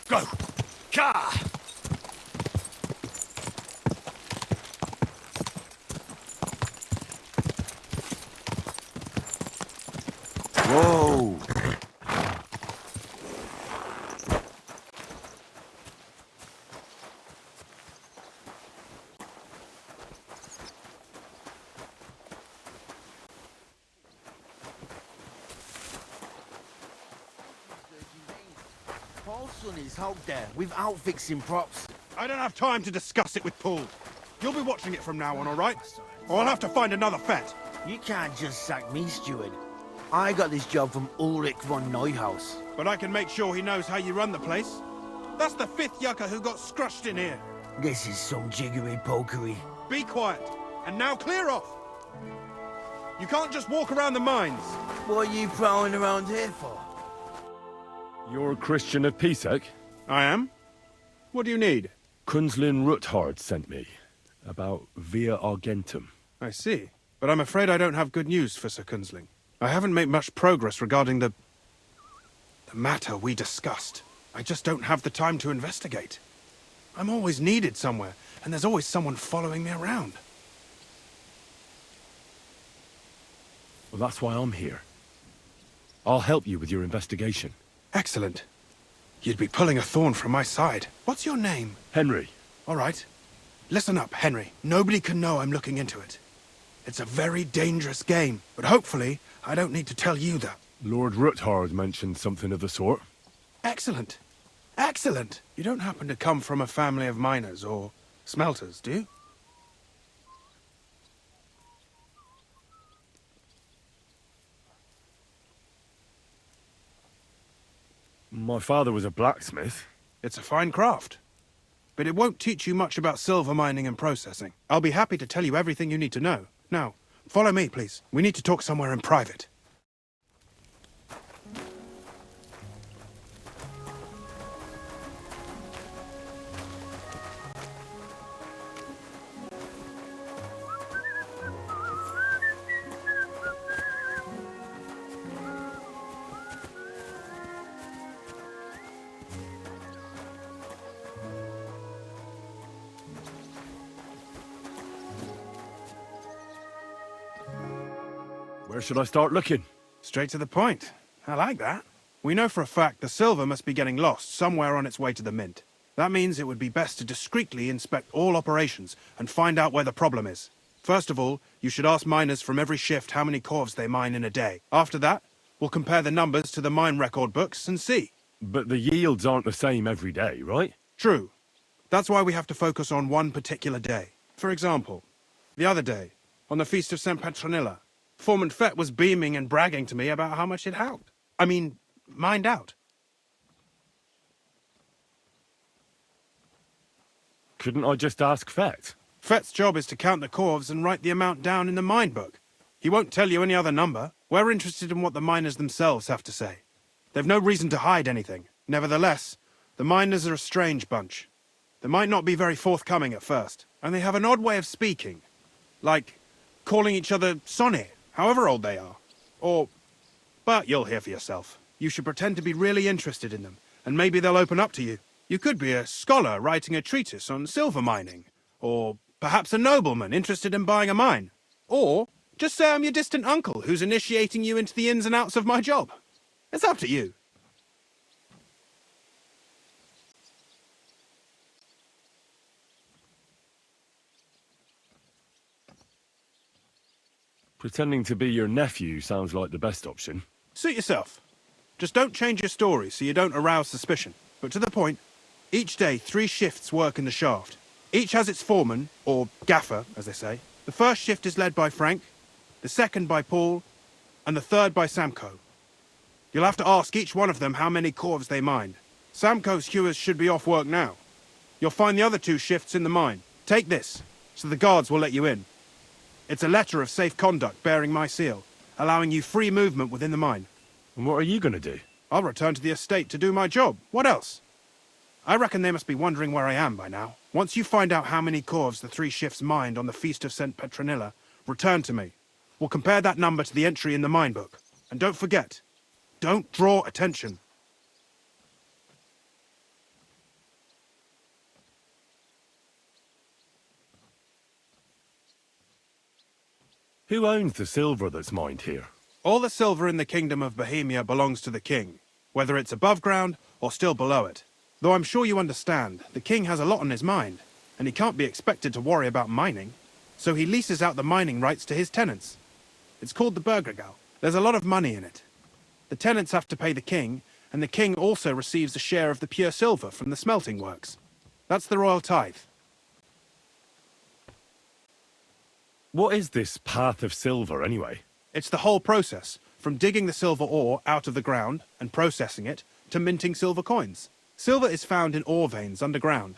Go! Ka! Whoa! Paul's son is out there without fixing props. I don't have time to discuss it with Paul. You'll be watching it from now on, all right? Or I'll have to find another vet. You can't just sack me, steward. I got this job from Ulrich von Neuhaus. But I can make sure he knows how you run the place. That's the 5th yucca who got scrushed in here. This is some jiggery-pokery. Be quiet. And now clear off. You can't just walk around the mines. What are you prowling around here for? You're a Christian of PRZEZUKUJOC? I am. What do you need? Kunzlin Ruthard sent me. About Via Argentum. I see. But I'm afraid I don't have good news for Sir Kunzling. I haven't made much progress regarding the matter we discussed. I just don't have the time to investigate. I'm always needed somewhere, and there's always someone following me around. Well, that's why I'm here. I'll help you with your investigation. Excellent. You'd be pulling a thorn from my side. What's your name? Henry. All right. Listen up, Henry. Nobody can know I'm looking into it. It's a very dangerous game, but hopefully I don't need to tell you that. Lord Ruthard mentioned something of the sort. Excellent. Excellent. You don't happen to come from a family of miners or smelters, do you? My father was a blacksmith. It's a fine craft. But it won't teach you much about silver mining and processing. I'll be happy to tell you everything you need to know. Now, follow me, please. We need to talk somewhere in private. Where should I start looking? Straight to the point. I like that. We know for a fact the silver must be getting lost somewhere on its way to the mint. That means it would be best to discreetly inspect all operations and find out where the problem is. First of all, you should ask miners from every shift how many corves they mine in a day. After that, we'll compare the numbers to the mine record books and see. But the yields aren't the same every day, right? True. That's why we have to focus on one particular day. For example, the other day, on the Feast of St. Petronilla, Foreman Fett was beaming and bragging to me about how much it helped. Mined out. Couldn't I just ask Fett? Fett's job is to count the corves and write the amount down in the mine book. He won't tell you any other number. We're interested in what the miners themselves have to say. They've no reason to hide anything. Nevertheless, the miners are a strange bunch. They might not be very forthcoming at first, and they have an odd way of speaking. Like calling each other Sonny, however old they are. But you'll hear for yourself. You should pretend to be really interested in them, and maybe they'll open up to you. You could be a scholar writing a treatise on silver mining, or perhaps a nobleman interested in buying a mine. Or just say I'm your distant uncle who's initiating you into the ins and outs of my job. It's up to you. Pretending to be your nephew sounds like the best option. Suit yourself. Just don't change your story so you don't arouse suspicion. But to the point, each day 3 shifts work in the shaft. Each has its foreman, or gaffer, as they say. The first shift is led by Frank, the second by Paul, and the third by Samko. You'll have to ask each one of them how many corves they mine. Samko's hewers should be off work now. You'll find the other 2 shifts in the mine. Take this, so the guards will let you in. It's a letter of safe conduct bearing my seal, allowing you free movement within the mine. And what are you going to do? I'll return to the estate to do my job. What else? I reckon they must be wondering where I am by now. Once you find out how many corves the 3 shifts mined on the Feast of St. Petronilla, return to me. We'll compare that number to the entry in the mine book. And don't forget, don't draw attention. Who owns the silver that's mined here? All the silver in the Kingdom of Bohemia belongs to the king, whether it's above ground or still below it. Though I'm sure you understand, the king has a lot on his mind, and he can't be expected to worry about mining. So he leases out the mining rights to his tenants. It's called the Burgergau. There's a lot of money in it. The tenants have to pay the king, and the king also receives a share of the pure silver from the smelting works. That's the royal tithe. What is this path of silver, anyway? It's the whole process, from digging the silver ore out of the ground and processing it, to minting silver coins. Silver is found in ore veins underground.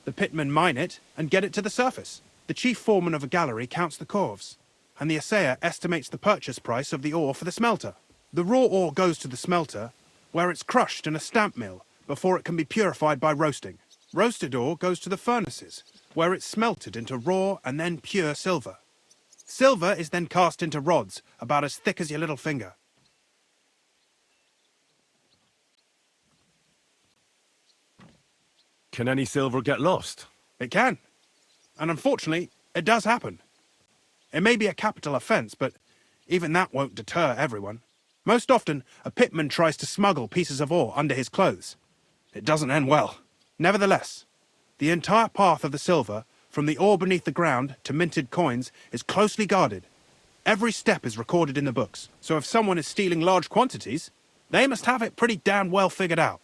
The pitmen mine it and get it to the surface. The chief foreman of a gallery counts the corves, and the assayer estimates the purchase price of the ore for the smelter. The raw ore goes to the smelter, where it's crushed in a stamp mill before it can be purified by roasting. Roasted ore goes to the furnaces, where it's smelted into raw and then pure silver. Silver is then cast into rods about as thick as your little finger. Can any silver get lost? It can. And unfortunately, it does happen. It may be a capital offence, but even that won't deter everyone. Most often, a pitman tries to smuggle pieces of ore under his clothes. It doesn't end well. Nevertheless, the entire path of the silver, from the ore beneath the ground to minted coins, is closely guarded. Every step is recorded in the books, so if someone is stealing large quantities, they must have it pretty damn well figured out.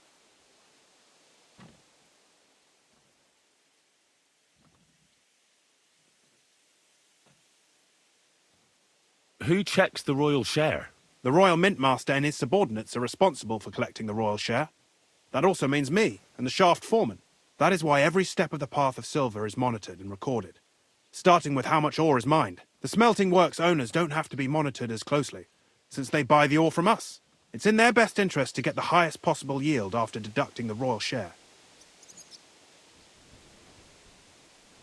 Who checks the royal share? The royal mint master and his subordinates are responsible for collecting the royal share. That also means me and the shaft foreman. That is why every step of the path of silver is monitored and recorded, starting with how much ore is mined. The smelting works owners don't have to be monitored as closely, since they buy the ore from us. It's in their best interest to get the highest possible yield after deducting the royal share.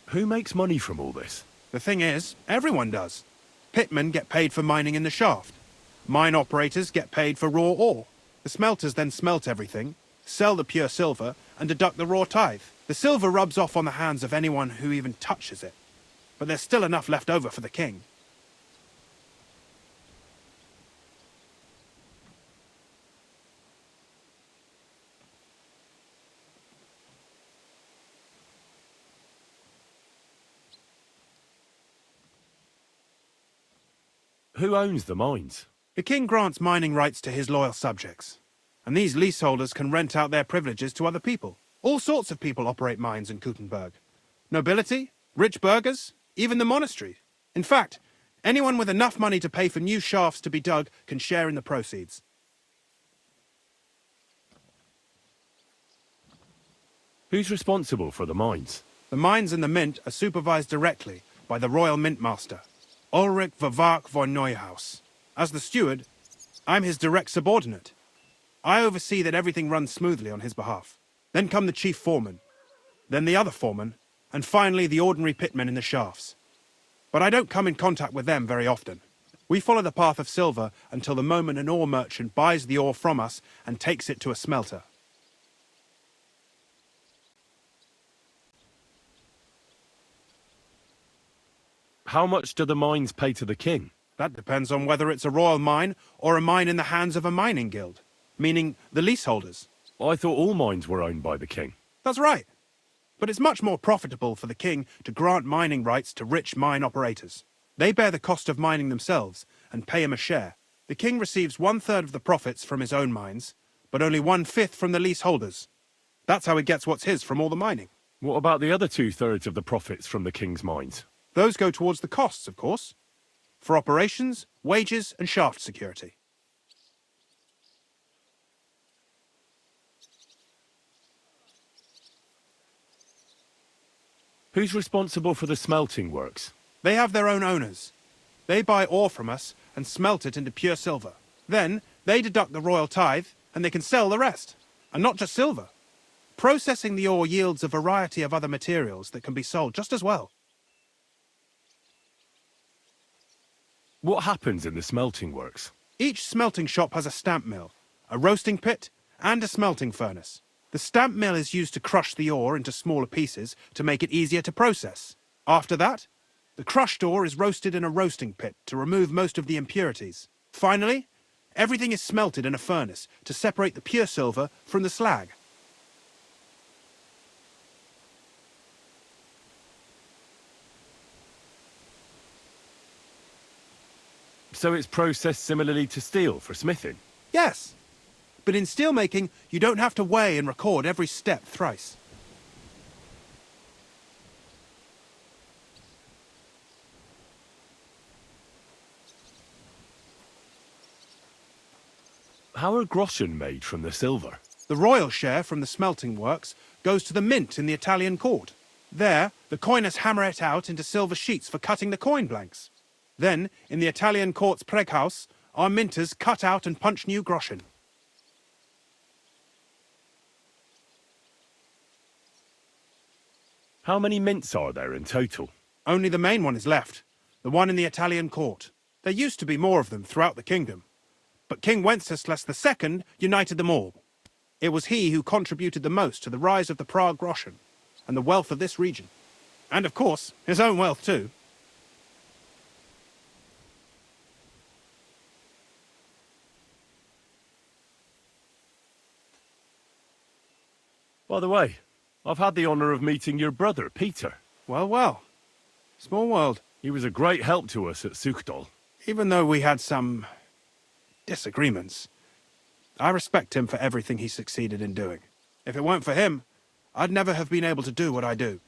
Who makes money from all this? The thing is, everyone does. Pitmen get paid for mining in the shaft. Mine operators get paid for raw ore. The smelters then smelt everything, sell the pure silver, and deduct the raw tithe. The silver rubs off on the hands of anyone who even touches it. But there's still enough left over for the king. Who owns the mines? The king grants mining rights to his loyal subjects, and these leaseholders can rent out their privileges to other people. All sorts of people operate mines in Kuttenberg. Nobility, rich burghers, even the monastery. In fact, anyone with enough money to pay for new shafts to be dug can share in the proceeds. Who's responsible for the mines? The mines and the mint are supervised directly by the royal mint master, Ulrich Vervark von Neuhaus. As the steward, I'm his direct subordinate. I oversee that everything runs smoothly on his behalf. Then come the chief foreman, then the other foreman, and finally the ordinary pitmen in the shafts. But I don't come in contact with them very often. We follow the path of silver until the moment an ore merchant buys the ore from us and takes it to a smelter. How much do the mines pay to the king? That depends on whether it's a royal mine or a mine in the hands of a mining guild, meaning the leaseholders. I thought all mines were owned by the king. That's right. But it's much more profitable for the king to grant mining rights to rich mine operators. They bear the cost of mining themselves and pay him a share. The king receives 1/3 of the profits from his own mines, but only 1/5 from the leaseholders. That's how he gets what's his from all the mining. What about the other 2/3 of the profits from the king's mines? Those go towards the costs, of course, for operations, wages, and shaft security. Who's responsible for the smelting works? They have their own owners. They buy ore from us and smelt it into pure silver. Then they deduct the royal tithe and they can sell the rest. And not just silver. Processing the ore yields a variety of other materials that can be sold just as well. What happens in the smelting works? Each smelting shop has a stamp mill, a roasting pit, and a smelting furnace. The stamp mill is used to crush the ore into smaller pieces to make it easier to process. After that, the crushed ore is roasted in a roasting pit to remove most of the impurities. Finally, everything is smelted in a furnace to separate the pure silver from the slag. So it's processed similarly to steel for smithing? Yes, but in steelmaking, you don't have to weigh and record every step thrice. How are groschen made from the silver? The royal share from the smelting works goes to the mint in the Italian court. There, the coiners hammer it out into silver sheets for cutting the coin blanks. Then, in the Italian court's preghouse, our minters cut out and punch new groschen. How many mints are there in total? Only the main one is left, the one in the Italian court. There used to be more of them throughout the kingdom, but King Wenceslas II united them all. It was he who contributed the most to the rise of the Prague groschen and the wealth of this region. And of course, his own wealth too. By the way, I've had the honour of meeting your brother, Peter. Well, well. Small world. He was a great help to us at Sukdal. Even though we had some disagreements, I respect him for everything he succeeded in doing. If it weren't for him, I'd never have been able to do what I do.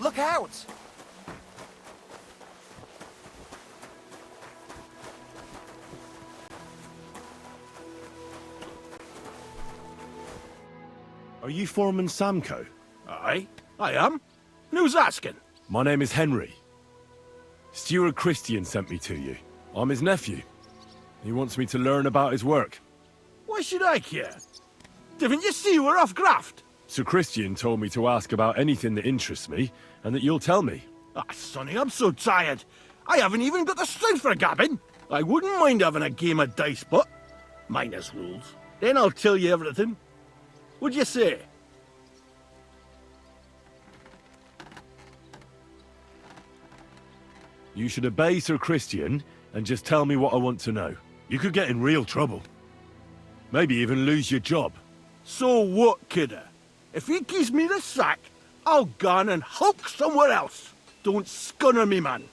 Look out! Are you Foreman Samco? Aye, I am. Who's asking? My name is Henry. Steward Christian sent me to you. I'm his nephew. He wants me to learn about his work. Why should I care? Didn't you see we're off graft? Sir Christian told me to ask about anything that interests me, and that you'll tell me. Ah, Sonny, I'm so tired. I haven't even got the strength for gabbing. I wouldn't mind having a game of dice, but minus rules. Then I'll tell you everything. What'd you say? You should obey Sir Christian and just tell me what I want to know. You could get in real trouble. Maybe even lose your job. So what, kidder? If he gives me the sack, I'll gone and hulk somewhere else. Don't scunner me, man.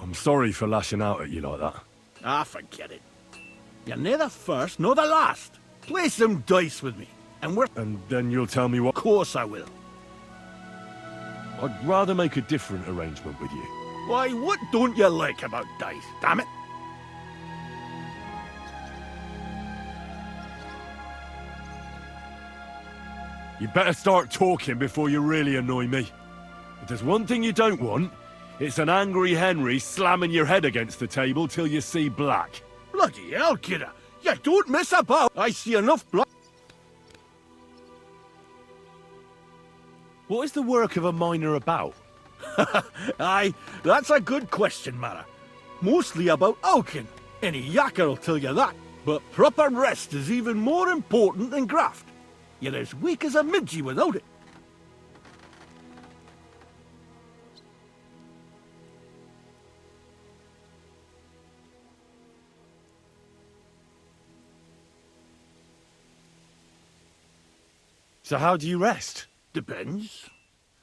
I'm sorry for lashing out at you like that. Ah, forget it. You're neither first nor the last. Play some dice with me, and we're... And then you'll tell me what... Of course I will. I'd rather make a different arrangement with you. Why, what don't you like about dice, damn it? You better start talking before you really annoy me. If there's one thing you don't want, it's an angry Henry slamming your head against the table till you see black. Bloody hell, kidder. You don't mess about. I see enough blood. What is the work of a miner about? Aye, that's a good question, Mara. Mostly about oaking. Any yakker'll tell you that. But proper rest is even more important than graft. You're as weak as a midgie without it. So how do you rest? Depends.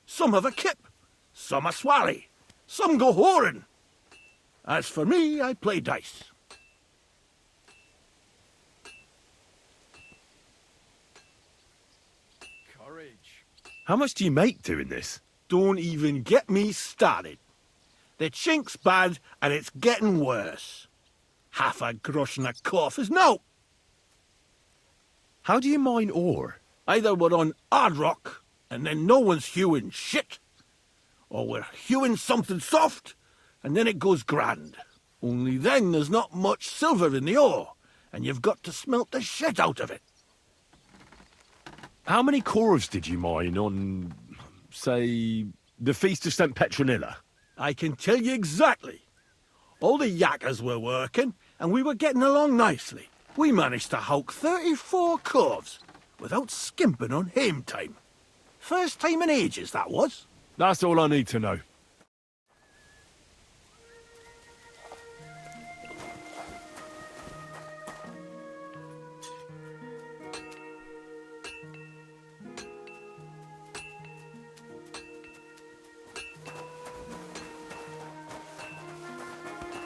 Some have a kip, some a swally, some go whoring. As for me, I play dice. Courage. How much do you make doing this? Don't even get me started. The chink's bad, and it's getting worse. Half a grosh and a cough is no. How do you mine ore? Either we're on hard rock, and then no one's hewing shit, or we're hewing something soft, and then it goes grand. Only then there's not much silver in the ore, and you've got to smelt the shit out of it. How many corves did you mine on, say, the Feast of St. Petronilla? I can tell you exactly. All the yakkers were working, and we were getting along nicely. We managed to howk 34 corves, without skimping on hame time. First time in ages, that was. That's all I need to know.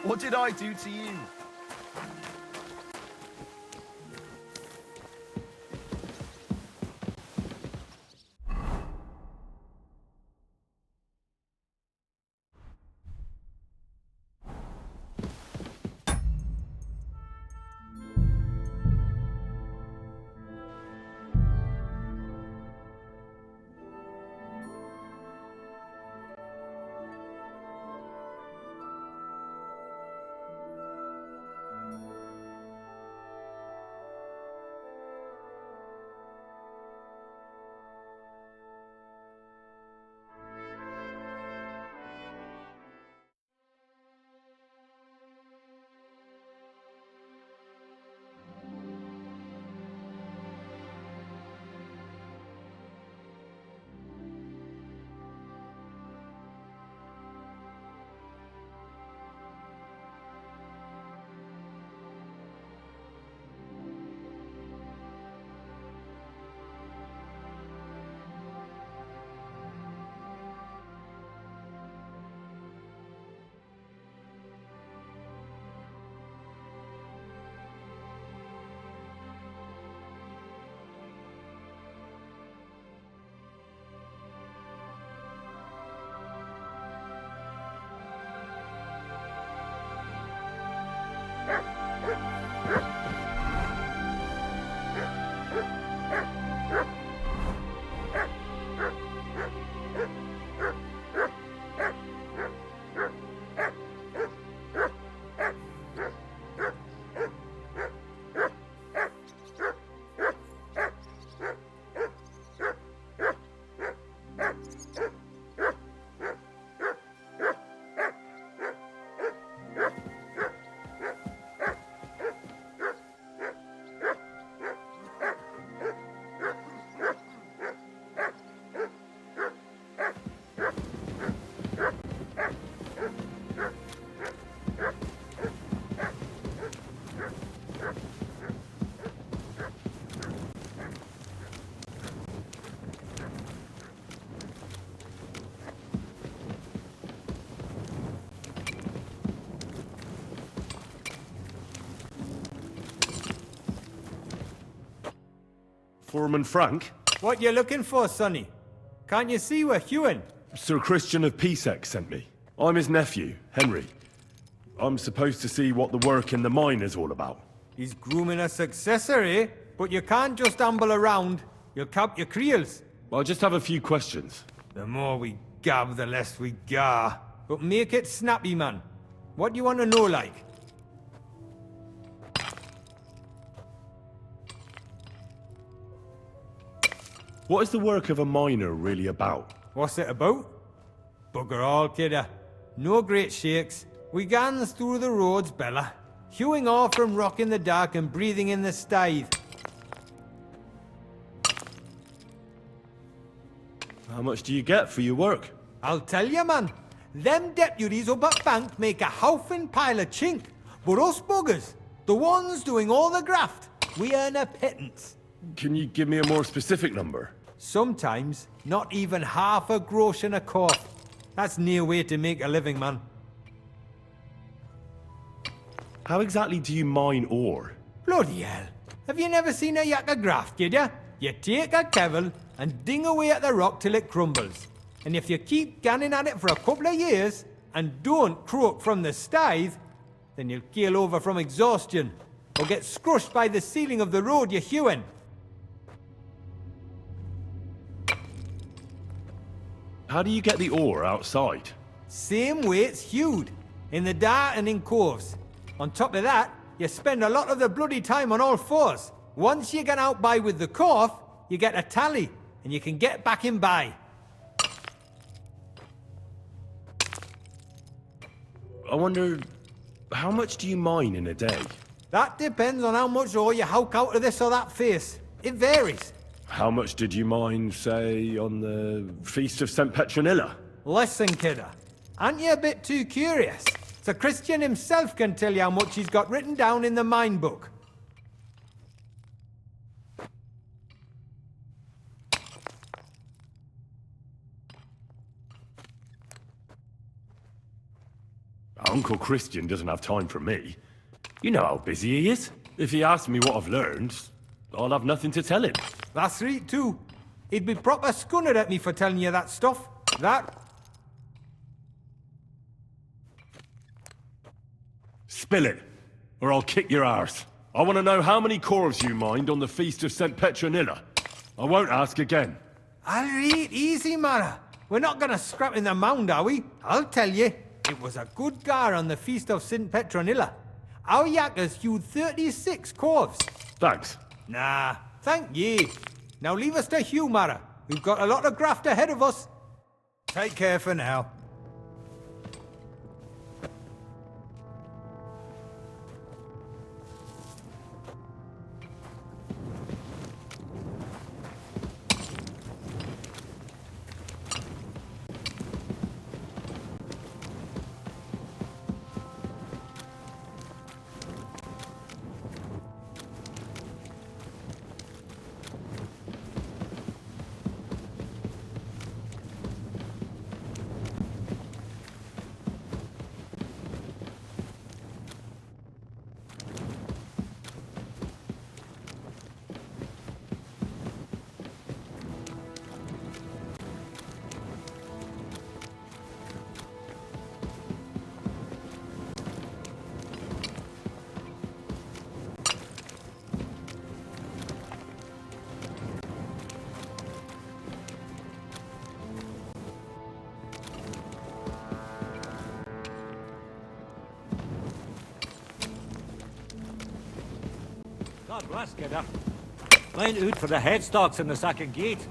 What did I do to you? Foreman Frank? What you looking for, Sonny? Can't you see we're hewing? Sir Christian of PSEC sent me. I'm his nephew, Henry. I'm supposed to see what the work in the mine is all about. He's grooming a successor, eh? But you can't just amble around. You'll cap your creels. I just have a few questions. The more we gab, the less we gar. But make it snappy, man. What do you want to know, like? What is the work of a miner really about? What's it about? Bugger all, kidder. No great shakes. We gans through the roads, Bella. Hewing off from rock in the dark and breathing in the stithe. How much do you get for your work? I'll tell you, man. Them deputies up at bank make a howfin' pile of chink. But us buggers, the ones doing all the graft, we earn a pittance. Can you give me a more specific number? Sometimes, not even half a grosh in a cough. That's near way to make a living, man. How exactly do you mine ore? Bloody hell. Have you never seen a yakka graft, kid ya? You take a kevel and ding away at the rock till it crumbles. And if you keep ganning at it for a couple of years and don't croak from the stithe, then you'll keel over from exhaustion or get scrushed by the ceiling of the road you're hewing. How do you get the ore outside? Same way it's hewed, in the dark and in coves. On top of that, you spend a lot of the bloody time on all fours. Once you get out by with the cough, you get a tally, and you can get back in by. I wonder, how much do you mine in a day? That depends on how much ore you howk out of this or that face. It varies. How much did you mine, say, on the Feast of St. Petronilla? Listen, kidder. Aren't you a bit too curious? So Christian himself can tell you how much he's got written down in the mine book. Uncle Christian doesn't have time for me. You know how busy he is. If he asks me what I've learned, I'll have nothing to tell him. That's right, too. He'd be proper scunnered at me for telling you that stuff. That... Spill it, or I'll kick your arse. I want to know how many corves you mined on the Feast of St. Petronilla. I won't ask again. All right, easy, Mara. We're not gonna scrap in the mound, are we? I'll tell you. It was a good gar on the Feast of St. Petronilla. Our yakkers hewed 36 corves. Thanks. Nah, thank ye. Now leave us to hew, Mara. We've got a lot of graft ahead of us. Take care for now. God bless, kidder. Line out for the headstocks in the second gate.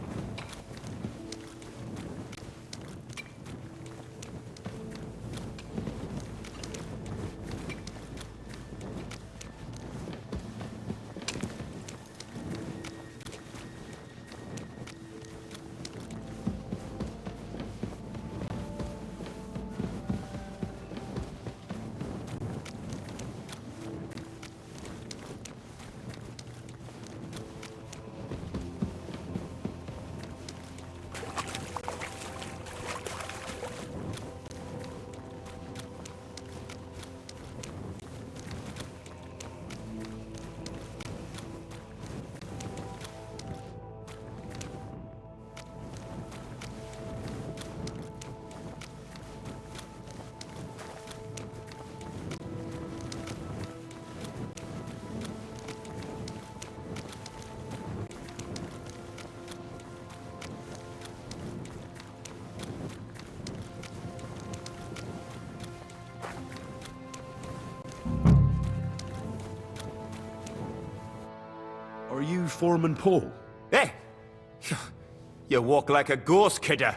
Foreman Paul? Eh? You walk like a ghost, kidder.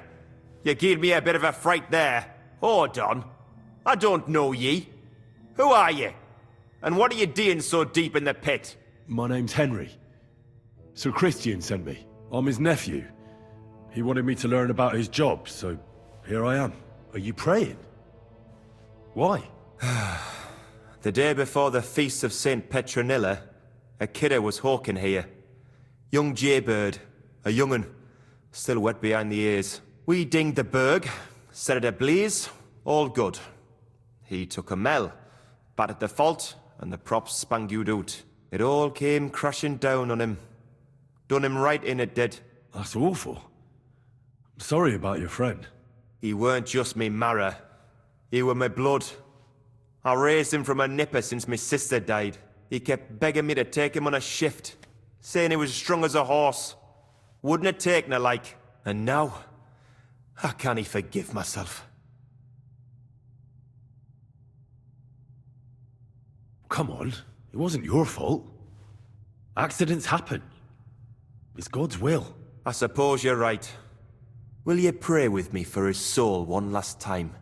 You gave me a bit of a fright there. Hold on. I don't know ye. Who are ye? And what are you doing so deep in the pit? My name's Henry. Sir Christian sent me. I'm his nephew. He wanted me to learn about his job, so here I am. Are you praying? Why? The day before the feast of St. Petronilla, a kidder was hawking here. Young jaybird, a young'un, still wet behind the ears. We dinged the berg, set it ablaze, all good. He took a mell, battered the fault, and the props spangued out. It all came crashing down on him. Done him right in, it did. That's awful. I'm sorry about your friend. He weren't just me marrow. He were my blood. I raised him from a nipper since my sister died. He kept begging me to take him on a shift, saying he was strong as a horse. Wouldn't have taken her like. And now, I can't forgive myself. Come on, it wasn't your fault. Accidents happen. It's God's will. I suppose you're right. Will you pray with me for his soul one last time?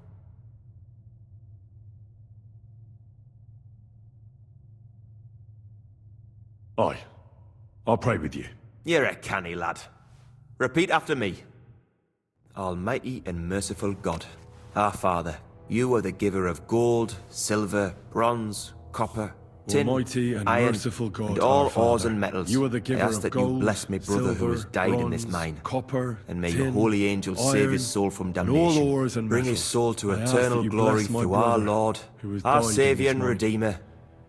Aye. I'll pray with you. You're a canny lad. Repeat after me. Almighty and merciful God, our Father, you are the giver of gold, silver, bronze, copper, tin, Almighty and iron, merciful God, and all our Father, ores and metals. you are the giver I ask of that gold, you bless me brother who has silver, died in this bronze, mine. copper, And may tin, your holy angels save iron, his soul from and damnation. all ores and Bring his metals. soul to I ask that eternal you glory bless my through our brother Lord, who has our died in Saviour this and mine. Redeemer,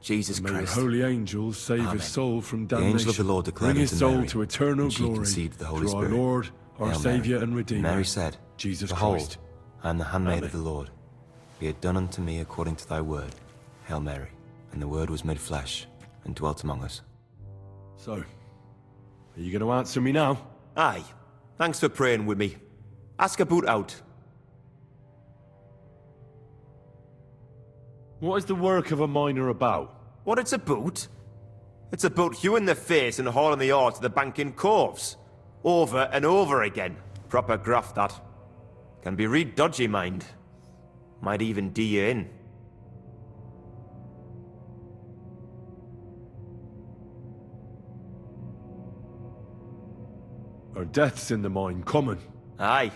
Jesus May your Christ. holy angels save Amen. his soul from The damnation. angel of the Lord declared Bring his unto soul Mary, to eternal and she glory conceived the Holy through Spirit. our Lord, our Hail Saviour Mary. and Redeemer, Mary said, Jesus Behold, Christ. I am the handmaid of Amen. the Lord. Be it done unto me according to thy word. Hail Mary. And the word was made flesh, and dwelt among us. So, are you going to answer me now? Aye. Thanks for praying with me. Ask a boot out. What is the work of a miner about? What it's about? It's about you in the face and hauling the ore to the bank in coves. Over and over again. Proper graft, that. Can be real dodgy, mind. Might even do you in. Are deaths in the mine common? Aye.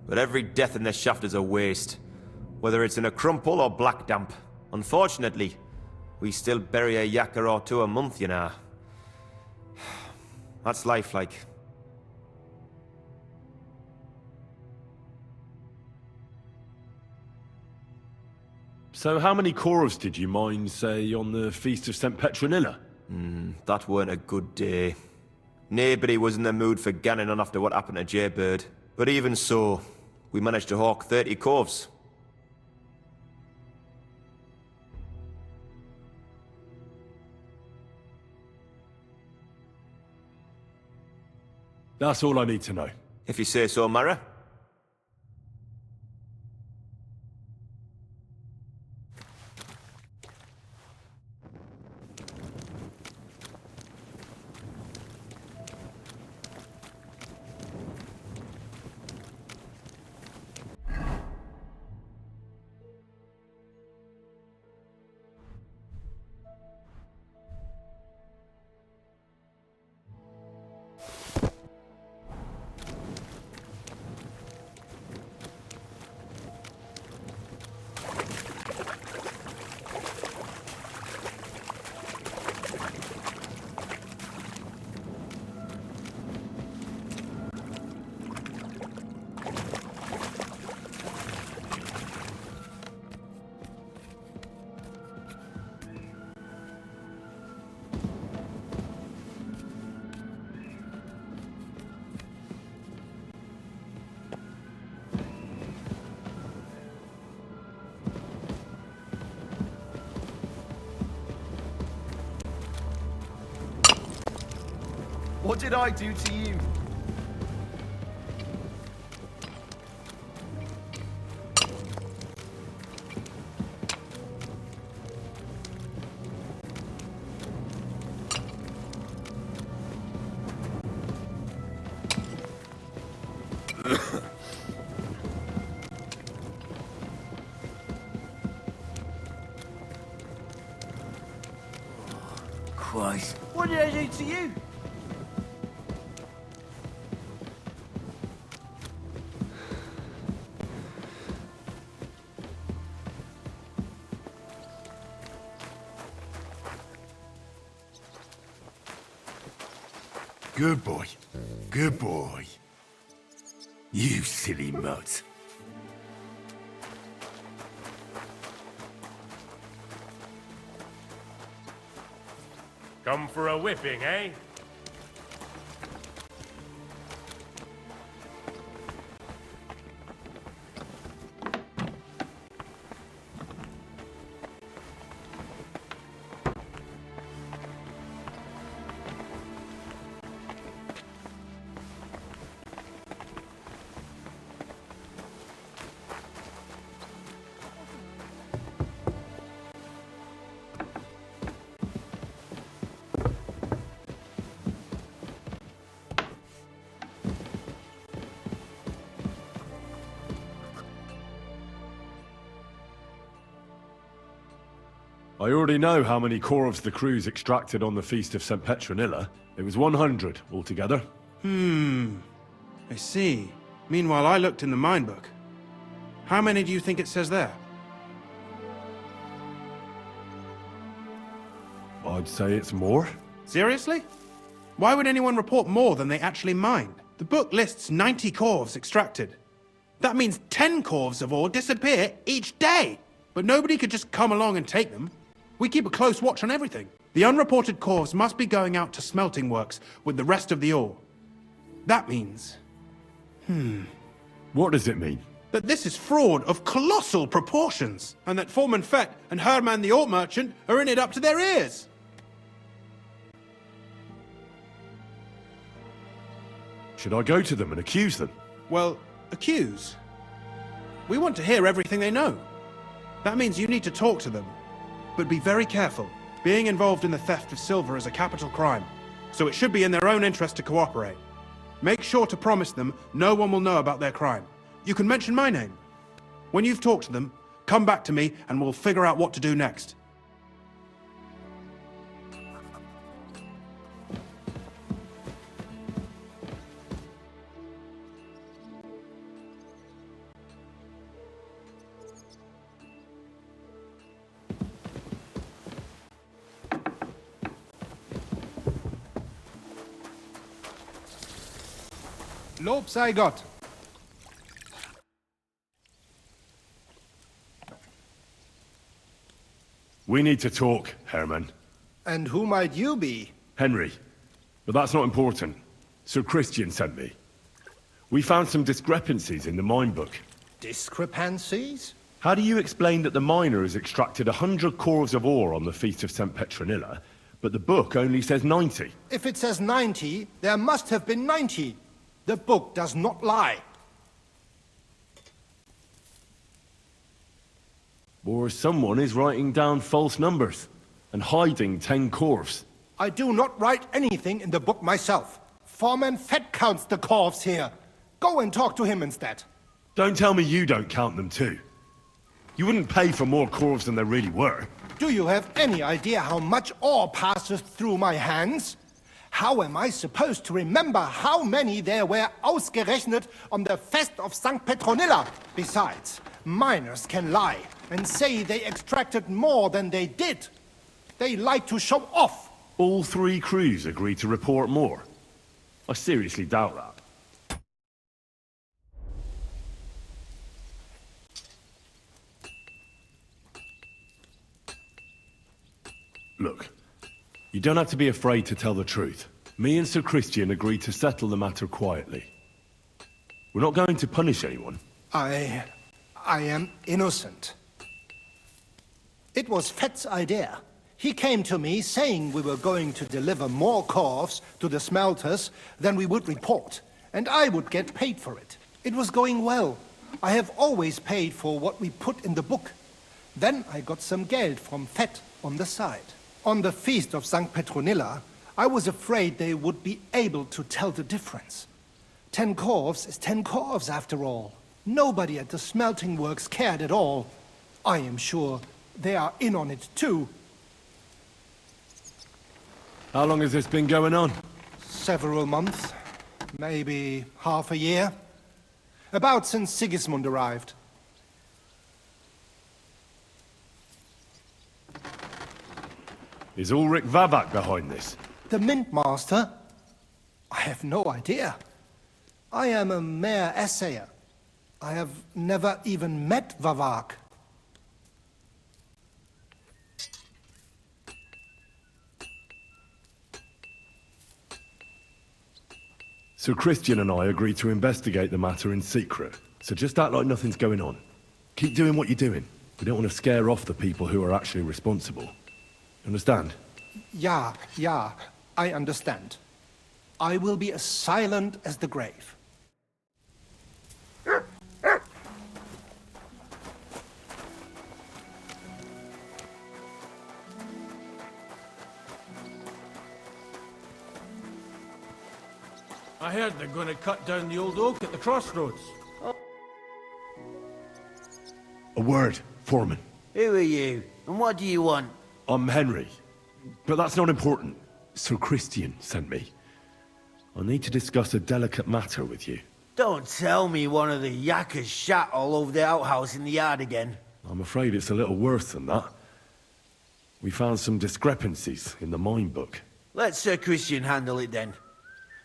But every death in the shaft is a waste. Whether it's in a crumple or black damp. Unfortunately, we still bury a yakka or two a month, you know. That's life like. So how many corvs did you mine, say, on the Feast of St. Petronilla? That weren't a good day. Nobody was in the mood for ganning on after what happened to Jaybird. But even so, we managed to hawk 30 corvs. That's all I need to know. If you say so, Mara. What did I do to you? Christ. What did I do to you? Good boy. Good boy. You silly mutt. Come for a whipping, eh? I already know how many corvs the crews extracted on the Feast of St. Petronilla. It was 100 altogether. I see. Meanwhile, I looked in the mine book. How many do you think it says there? I'd say it's more. Seriously? Why would anyone report more than they actually mined? The book lists 90 corvs extracted. That means 10 corvs of ore disappear each day. But nobody could just come along and take them. We keep a close watch on everything. The unreported corvs must be going out to smelting works with the rest of the ore. That means... What does it mean? that this is fraud of colossal proportions, and that Foreman Fett and Herman the ore merchant are in it up to their ears. Should I go to them and accuse them? Well, accuse? We want to hear everything they know. That means you need to talk to them. But be very careful. Being involved in the theft of silver is a capital crime, so it should be in their own interest to cooperate. Make sure to promise them no one will know about their crime. You can mention my name. When you've talked to them, come back to me and we'll figure out what to do next. Lob sei Gott. We need to talk, Herman. And who might you be? Henry. But that's not important. Sir Christian sent me. We found some discrepancies in the mine book. Discrepancies? How do you explain that the miner has extracted 100 cores of ore on the Feast of St. Petronilla, but the book only says 90? If it says 90, there must have been 90. The book does not lie. Or someone is writing down false numbers and hiding 10 corves. I do not write anything in the book myself. Foreman Fett counts the corves here. Go and talk to him instead. Don't tell me you don't count them too. You wouldn't pay for more corves than there really were. Do you have any idea how much ore passes through my hands? How am I supposed to remember how many there were ausgerechnet on the Fest of St. Petronilla? Besides, miners can lie and say they extracted more than they did. They like to show off. All 3 crews agreed to report more. I seriously doubt that. Look, you don't have to be afraid to tell the truth. Me and Sir Christian agreed to settle the matter quietly. We're not going to punish anyone. I am innocent. It was Fett's idea. He came to me saying we were going to deliver more corves to the smelters than we would report, and I would get paid for it. It was going well. I have always paid for what we put in the book. Then I got some geld from Fett on the side. On the Feast of St. Petronilla, I was afraid they would be able to tell the difference. 10 corves is 10 corves after all. Nobody at the smelting works cared at all. I am sure they are in on it too. How long has this been going on? Several months, maybe half a year. About since Sigismund arrived. Is Ulrich Vavak behind this? The Mint Master? I have no idea. I am a mere assayer. I have never even met Vavak. Sir Christian and I agreed to investigate the matter in secret, so just act like nothing's going on. Keep doing what you're doing. We don't want to scare off the people who are actually responsible. Understand? Yeah, I understand. I will be as silent as the grave. I heard they're going to cut down the old oak at the crossroads. A word, Foreman. Who are you? And what do you want? I'm Henry. But that's not important. Sir Christian sent me. I need to discuss a delicate matter with you. Don't tell me one of the yakkers shat all over the outhouse in the yard again. I'm afraid it's a little worse than that. We found some discrepancies in the mine book. Let Sir Christian handle it then.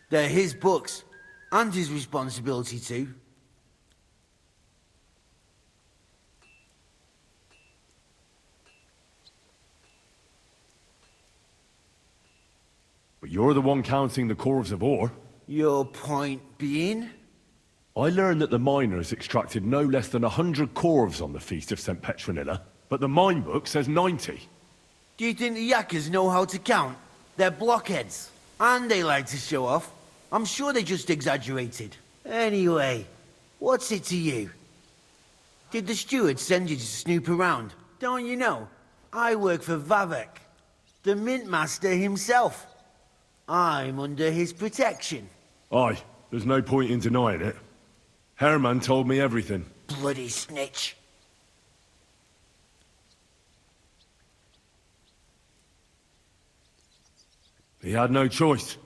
They're his books, and his responsibility too. But you're the one counting the corves of ore. Your point being? I learned that the miners extracted no less than 100 corves on the Feast of St. Petronilla, but the mine book says 90. Do you think the yakkers know how to count? They're blockheads, and they like to show off. I'm sure they just exaggerated. Anyway, what's it to you? Did the steward send you to snoop around? Don't you know? I work for Vavek, the Mint Master himself. I'm under his protection. Aye, there's no point in denying it. Herman told me everything. Bloody snitch. He had no choice.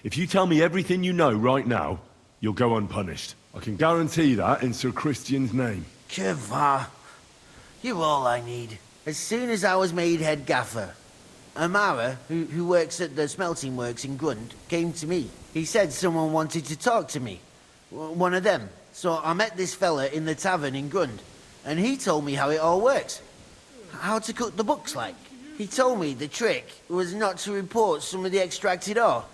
If you tell me everything you know right now, you'll go unpunished. I can guarantee that in Sir Christian's name. Kevah, you're all I need. As soon as I was made head gaffer, Amara, who works at the smelting works in Grund, came to me. He said someone wanted to talk to me. One of them. So I met this fella in the tavern in Grund, and he told me how it all works. How to cook the books like. He told me the trick was not to report some of the extracted ore,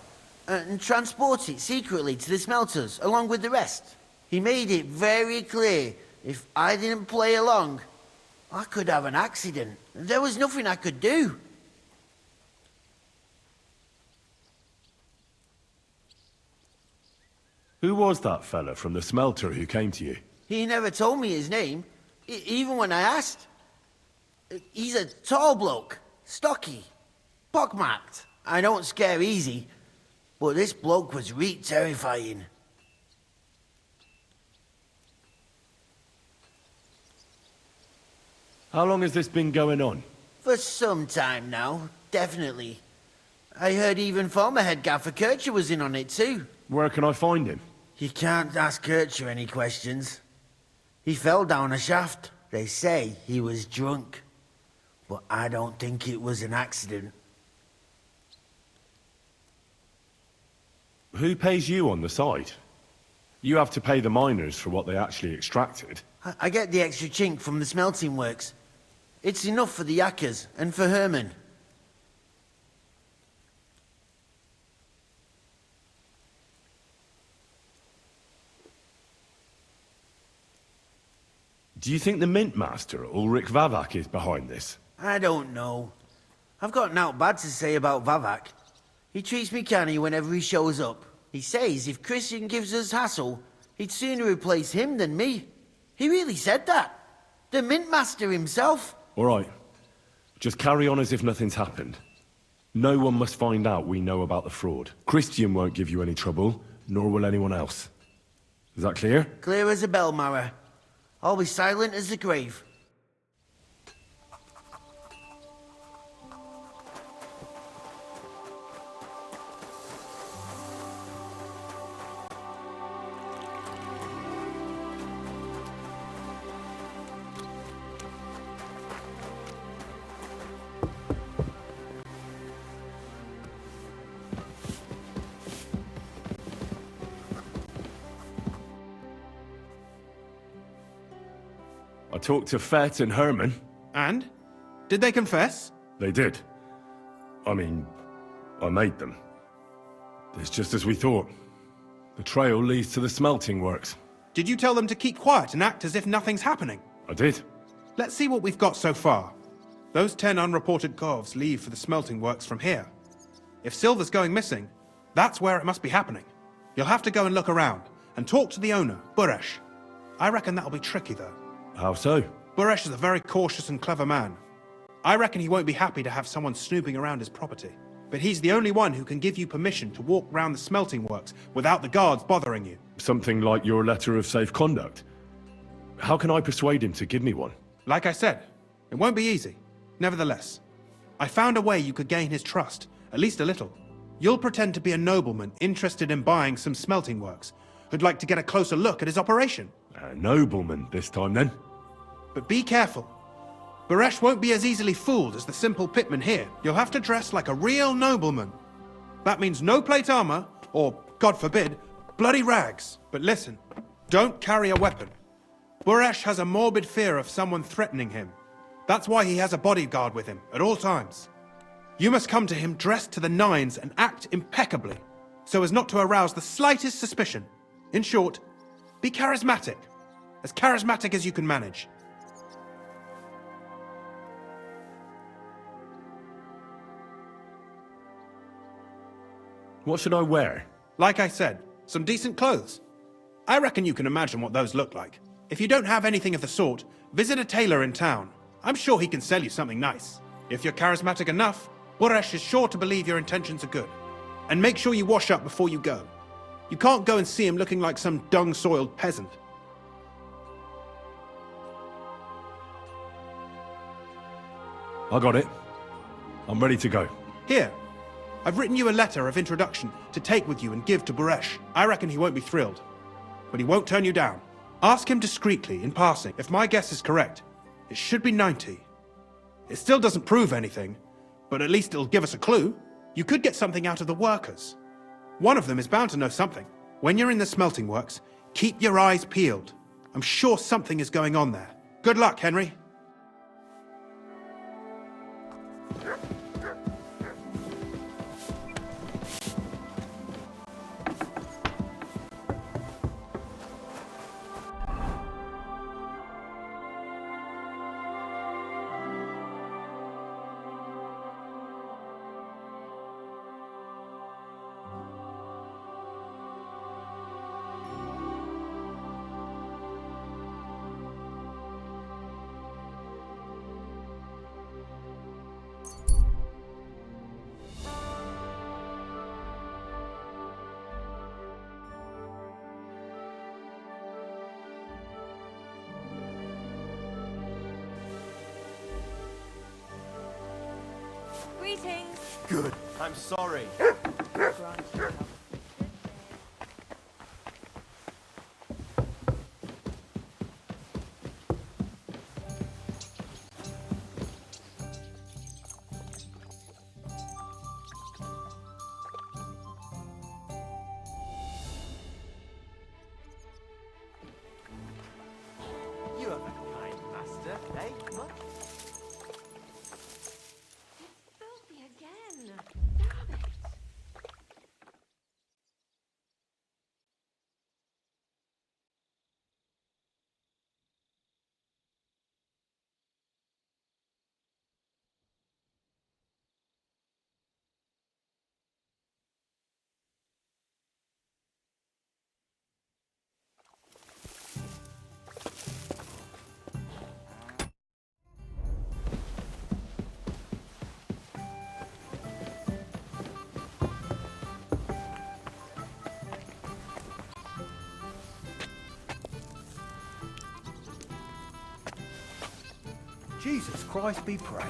and transport it secretly to the smelters, along with the rest. He made it very clear, if I didn't play along, I could have an accident. There was nothing I could do. Who was that fella from the smelter who came to you? He never told me his name, even when I asked. He's a tall bloke, stocky, pockmarked. I don't scare easy, but this bloke was reet terrifying. How long has this been going on? For some time now, definitely. I heard even former head gaffer Kircher was in on it too. Where can I find him? You can't ask Kircher any questions. He fell down a shaft. They say he was drunk. But I don't think it was an accident. Who pays you on the side? You have to pay the miners for what they actually extracted. I get the extra chink from the smelting works. It's enough for the yakkers and for Herman. Do you think the Mint Master, Ulrich Vavak, is behind this? I don't know. I've got naught bad to say about Vavak. He treats me canny whenever he shows up. He says if Christian gives us hassle, he'd sooner replace him than me. He really said that. The Mint Master himself. All right. Just carry on as if nothing's happened. No one must find out we know about the fraud. Christian won't give you any trouble, nor will anyone else. Is that clear? Clear as a bell, Mara. I'll be silent as the grave. talked to Fett and Herman. And? Did they confess? They did. I mean, I made them. It's just as we thought. The trail leads to the smelting works. Did you tell them to keep quiet and act as if nothing's happening? I did. Let's see what we've got so far. Those 10 unreported Corvs leave for the smelting works from here. If silver's going missing, that's where it must be happening. You'll have to go and look around, and talk to the owner, Buresh. I reckon that'll be tricky, though. How so? Buresh is a very cautious and clever man. I reckon he won't be happy to have someone snooping around his property. But he's the only one who can give you permission to walk round the smelting works without the guards bothering you. Something like your letter of safe conduct. How can I persuade him to give me one? Like I said, it won't be easy. Nevertheless, I found a way you could gain his trust, at least a little. You'll pretend to be a nobleman interested in buying some smelting works, who'd like to get a closer look at his operation. A nobleman this time, then? But be careful. Buresh won't be as easily fooled as the simple pitman here. You'll have to dress like a real nobleman. That means no plate armor, or, God forbid, bloody rags. But listen, don't carry a weapon. Buresh has a morbid fear of someone threatening him. That's why he has a bodyguard with him at all times. You must come to him dressed to the nines and act impeccably, so as not to arouse the slightest suspicion. In short, be charismatic as you can manage. What should I wear? Like I said, some decent clothes. I reckon you can imagine what those look like. If you don't have anything of the sort, visit a tailor in town. I'm sure he can sell you something nice. If you're charismatic enough, Buresh is sure to believe your intentions are good. And make sure you wash up before you go. You can't go and see him looking like some dung-soiled peasant. I got it. I'm ready to go. Here, I've written you a letter of introduction to take with you and give to Buresh. I reckon he won't be thrilled, but he won't turn you down. Ask him discreetly, in passing. If my guess is correct, it should be 90. It still doesn't prove anything, but at least it'll give us a clue. You could get something out of the workers. One of them is bound to know something. When you're in the smelting works, keep your eyes peeled. I'm sure something is going on there. Good luck, Henry. Greetings. Good. I'm sorry. You have a kind master, eh? Much? Filthy again. Damn it. Jesus Christ be praised.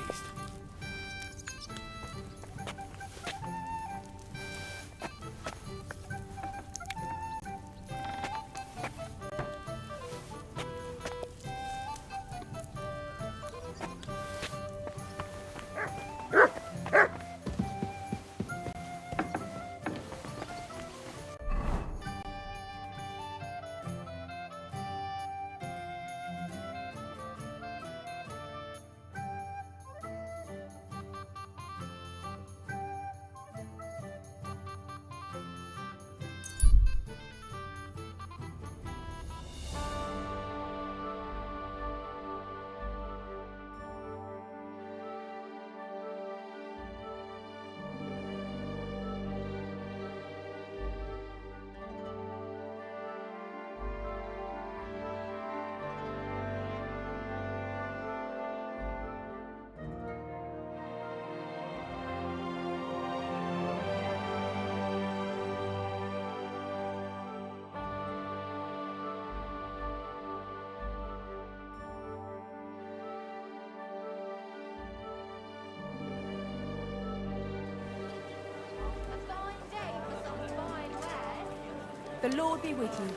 The Lord be with you.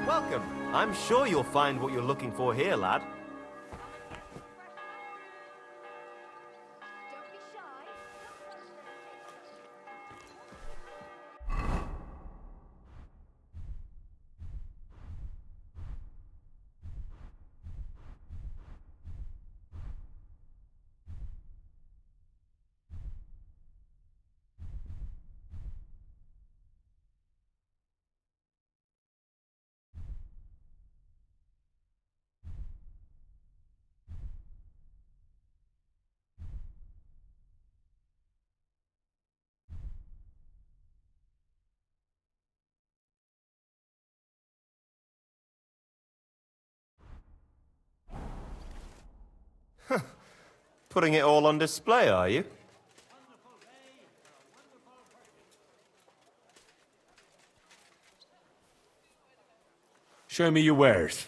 Welcome. I'm sure you'll find what you're looking for here, lad. Don't be shy. Putting it all on display, are you? Show me your wares.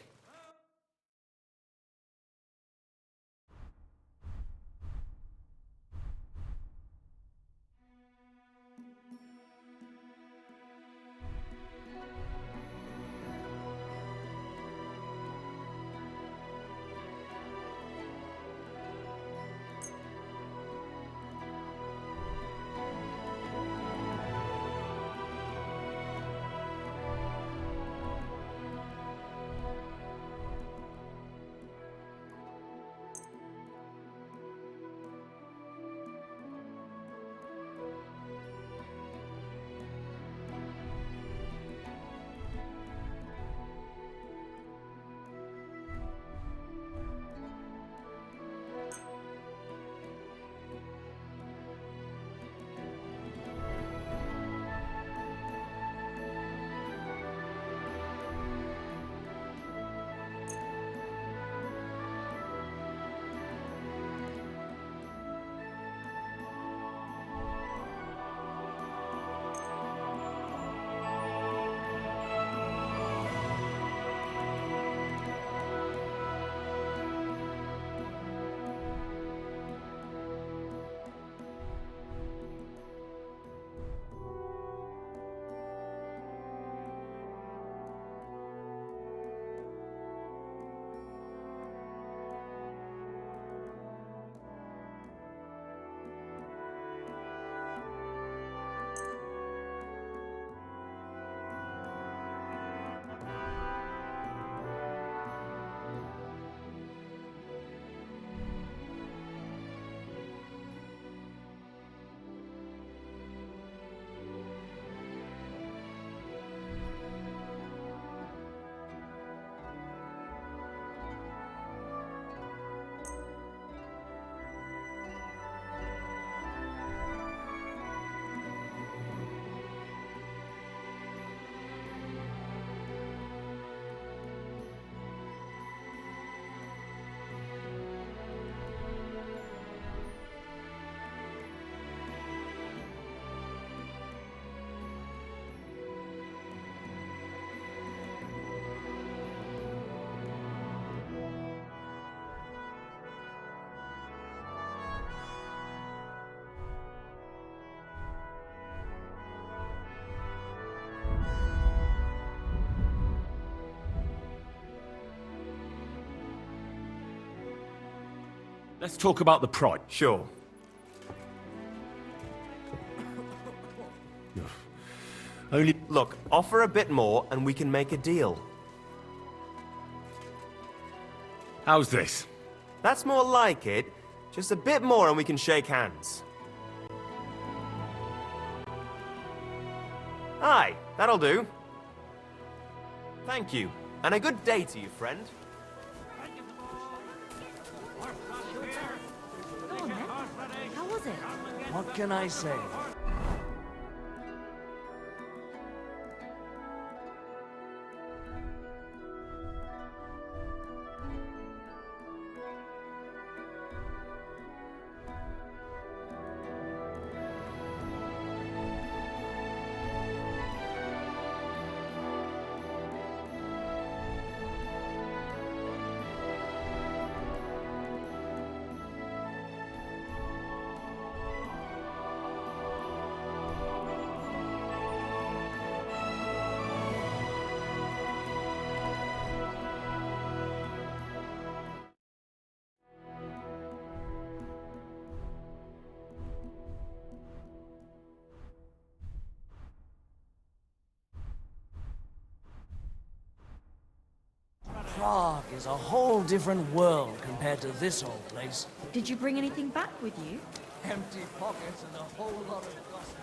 Let's talk about the price. Sure. Only... Look, offer a bit more and we can make a deal. How's this? That's more like it. Just a bit more and we can shake hands. Aye, that'll do. Thank you, and a good day to you, friend. Go on then. How was it? What can I say? Prague is a whole different world compared to this old place. Did you bring anything back with you? Empty pockets and a whole lot of gossip.